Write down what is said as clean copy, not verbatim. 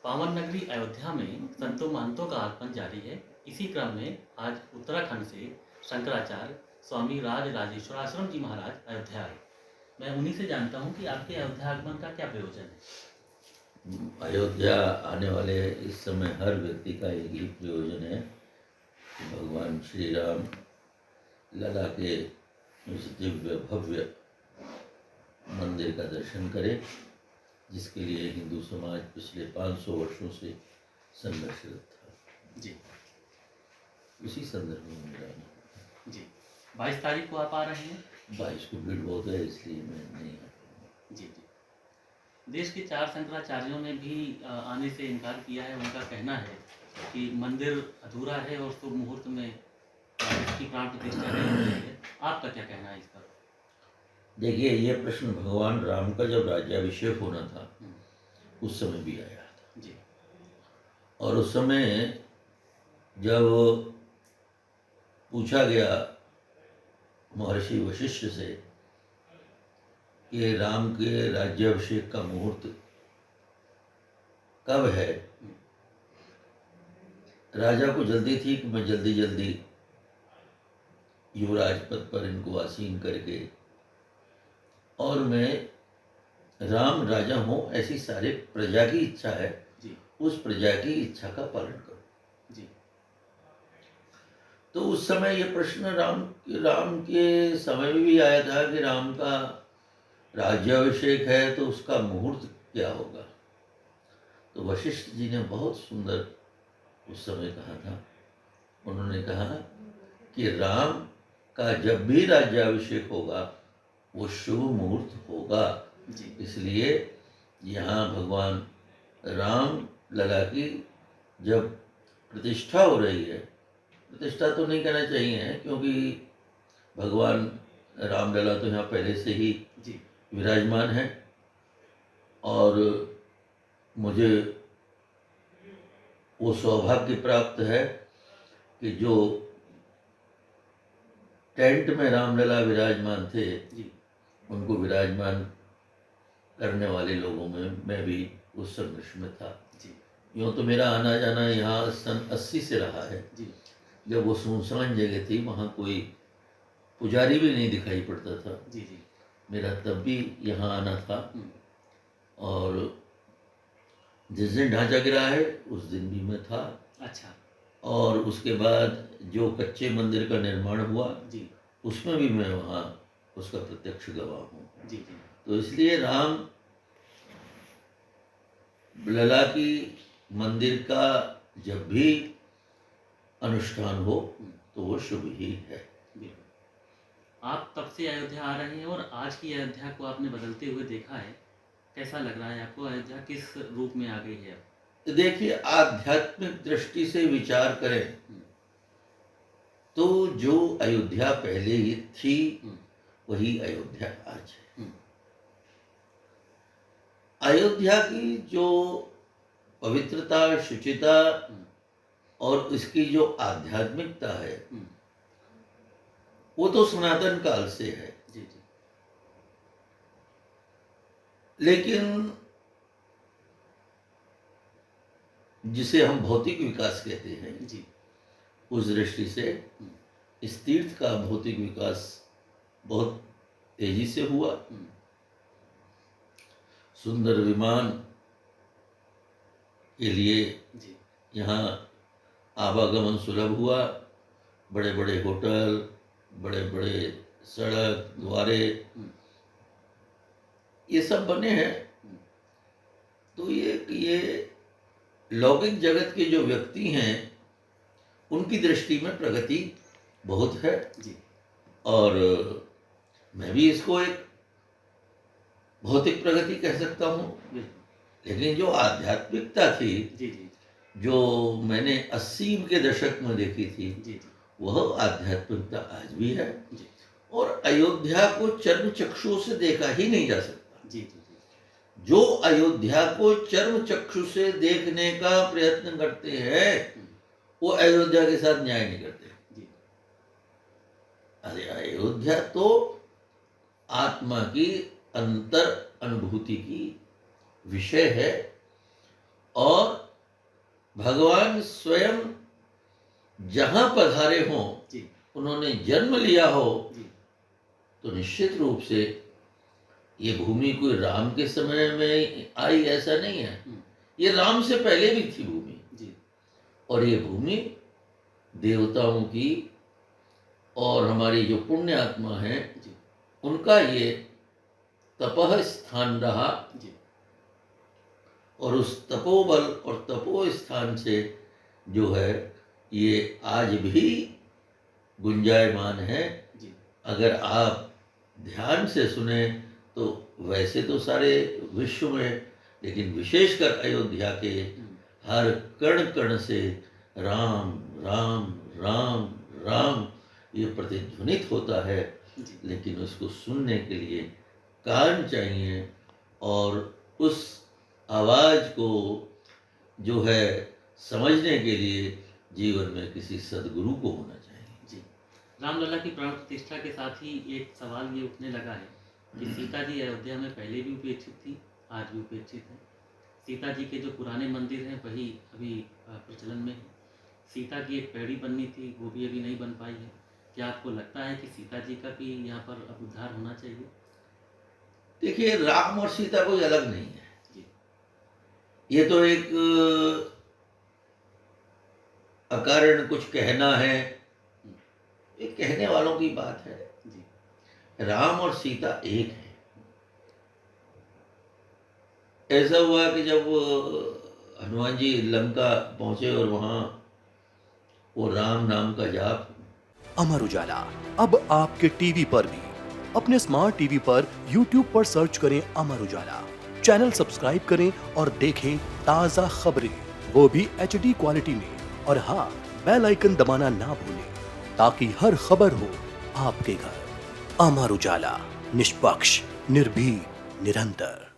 पावन नगरी अयोध्या में संतों महंतों का आगमन जारी है। इसी क्रम में आज उत्तराखंड से शंकराचार्य स्वामी राज राजेश्वराश्रम जी महाराज अयोध्या आए। मैं उन्हीं से जानता हूँ कि आपके अयोध्या आगमन का क्या प्रयोजन है। अयोध्या आने वाले इस समय हर व्यक्ति का एक ही प्रयोजन है कि भगवान श्री राम लला के उस दिव्य भव्य मंदिर का दर्शन करे, जिसके लिए हिंदू समाज पिछले 500 वर्षों से संघर्षरत था। जी इसी संदर्भ में मेरा आना। जी 22 तारीख को आप आ रहे हैं। 22 को भीड़ बहुत है, इसलिए मैं नहीं आ पाऊँगा। जी जी देश के 4 शंकराचार्यों ने भी आने से इनकार किया है। उनका कहना है कि मंदिर अधूरा है और शुभ मुहूर्त में इसकी प्राण प्रतिष्ठा नहीं हो रही है। आपका क्या कहना है इस पर? देखिए, ये प्रश्न भगवान राम का जब राज्याभिषेक होना था उस समय भी आया था जी। और उस समय जब पूछा गया महर्षि वशिष्ठ से कि राम के राज्याभिषेक का मुहूर्त कब है, राजा को जल्दी थी कि मैं जल्दी जल्दी युवराज पद पर इनको आसीन करके और मैं राम राजा हूँ ऐसी सारे प्रजा की इच्छा है जी। उस प्रजा की इच्छा का पालन करूं जी। तो उस समय ये प्रश्न राम के समय में भी आया था कि राम का राज्याभिषेक है तो उसका मुहूर्त क्या होगा। तो वशिष्ठ जी ने बहुत सुंदर उस समय कहा था। उन्होंने कहा कि राम का जब भी राज्याभिषेक होगा वो शुभ मुहूर्त होगा। इसलिए यहाँ भगवान राम लला की जब प्रतिष्ठा हो रही है, प्रतिष्ठा तो नहीं कहना चाहिए क्योंकि भगवान रामलला तो यहाँ पहले से ही विराजमान है और मुझे वो सौभाग्य प्राप्त है कि जो टेंट में रामलला विराजमान थे उनको विराजमान करने वाले लोगों में मैं भी उस संघर्ष में था। यूँ तो मेरा आना जाना यहाँ सन 80 से रहा है। जब वो सुनसान जगह थी, वहाँ कोई पुजारी भी नहीं दिखाई पड़ता था। मेरा तब भी यहाँ आना था और जिस दिन ढांचा गिरा है उस दिन भी मैं था। अच्छा। और उसके बाद जो कच्चे मंदिर का निर्माण हुआ उसमें भी मैं वहाँ उसका प्रत्यक्ष गवाह हूँ। तो इसलिए राम लला की मंदिर का जब भी अनुष्ठान हो तो वो शुभ ही है। आप तब से अयोध्या आ रहे हैं और आज की अयोध्या को आपने बदलते हुए देखा है। कैसा लग रहा है आपको? अयोध्या किस रूप में आ गई है? देखिए, आध्यात्मिक दृष्टि से विचार करें तो जो अयोध्या पहले ही थी वही अयोध्या आज है। अयोध्या की जो पवित्रता, शुचिता और इसकी जो आध्यात्मिकता है वो तो सनातन काल से है। लेकिन जिसे हम भौतिक विकास कहते हैं उस दृष्टि से इस तीर्थ का भौतिक विकास बहुत तेजी से हुआ। सुंदर विमान के लिए यहाँ आवागमन सुलभ हुआ। बड़े बड़े होटल, बड़े बड़े सड़क, द्वारे ये सब बने हैं। तो ये लौकिक जगत के जो व्यक्ति हैं उनकी दृष्टि में प्रगति बहुत है और मैं भी इसको एक भौतिक प्रगति कह सकता हूँ। लेकिन जो आध्यात्मिकता थी जो मैंने 80 के दशक में देखी थी वह आध्यात्मिकता आज भी है और अयोध्या को चर्म चक्षु से देखा ही नहीं जा सकता। जो अयोध्या को चर्म चक्षु से देखने का प्रयत्न करते हैं वो अयोध्या के साथ न्याय नहीं करते। अरे अयोध्या तो आत्मा की अंतर अनुभूति की विषय है और भगवान स्वयं जहाँ पधारे हों, जी उन्होंने जन्म लिया हो, जी तो निश्चित रूप से ये भूमि कोई राम के समय में आई ऐसा नहीं है। ये राम से पहले भी थी भूमि, जी और ये भूमि देवताओं की और हमारी जो पुण्य आत्मा है जी उनका ये तपह स्थान रहा, जी और उस तपोबल और तपो स्थान से जो है ये आज भी गुंजायमान है। जी अगर आप ध्यान से सुने तो वैसे तो सारे विश्व में, लेकिन विशेषकर अयोध्या के हर कण कण से राम राम राम राम ये प्रतिध्वनित होता है। जी लेकिन उसको सुनने के लिए कान चाहिए, और उस आवाज़ को जो है समझने के लिए जीवन में किसी सदगुरु को होना चाहिए। जी रामलला की प्राण प्रतिष्ठा के साथ ही एक सवाल ये उठने लगा है कि सीता जी अयोध्या में पहले भी उपेक्षित थी, आज भी उपेक्षित है। सीता जी के जो पुराने मंदिर हैं वही अभी प्रचलन में है। सीता की एक पैड़ी बननी थी, वो भी अभी नहीं बन पाई है। क्या आपको लगता है कि सीता जी का भी यहाँ पर अब उद्धार होना चाहिए? देखिए, राम और सीता कोई अलग नहीं है। जी ये तो एक अकारण कुछ कहना है, ये कहने वालों की बात है। जी राम और सीता एक है। ऐसा हुआ कि जब हनुमान जी लंका पहुंचे और वहां वो राम नाम का जाप, अमर उजाला अब आपके टीवी पर भी। अपने स्मार्ट टीवी पर YouTube पर सर्च करें अमर उजाला, चैनल सब्सक्राइब करें और देखें ताजा खबरें, वो भी HD क्वालिटी में। और हाँ, बेल आइकन दबाना ना भूलें ताकि हर खबर हो आपके घर। अमर उजाला, निष्पक्ष, निर्भीक, निरंतर।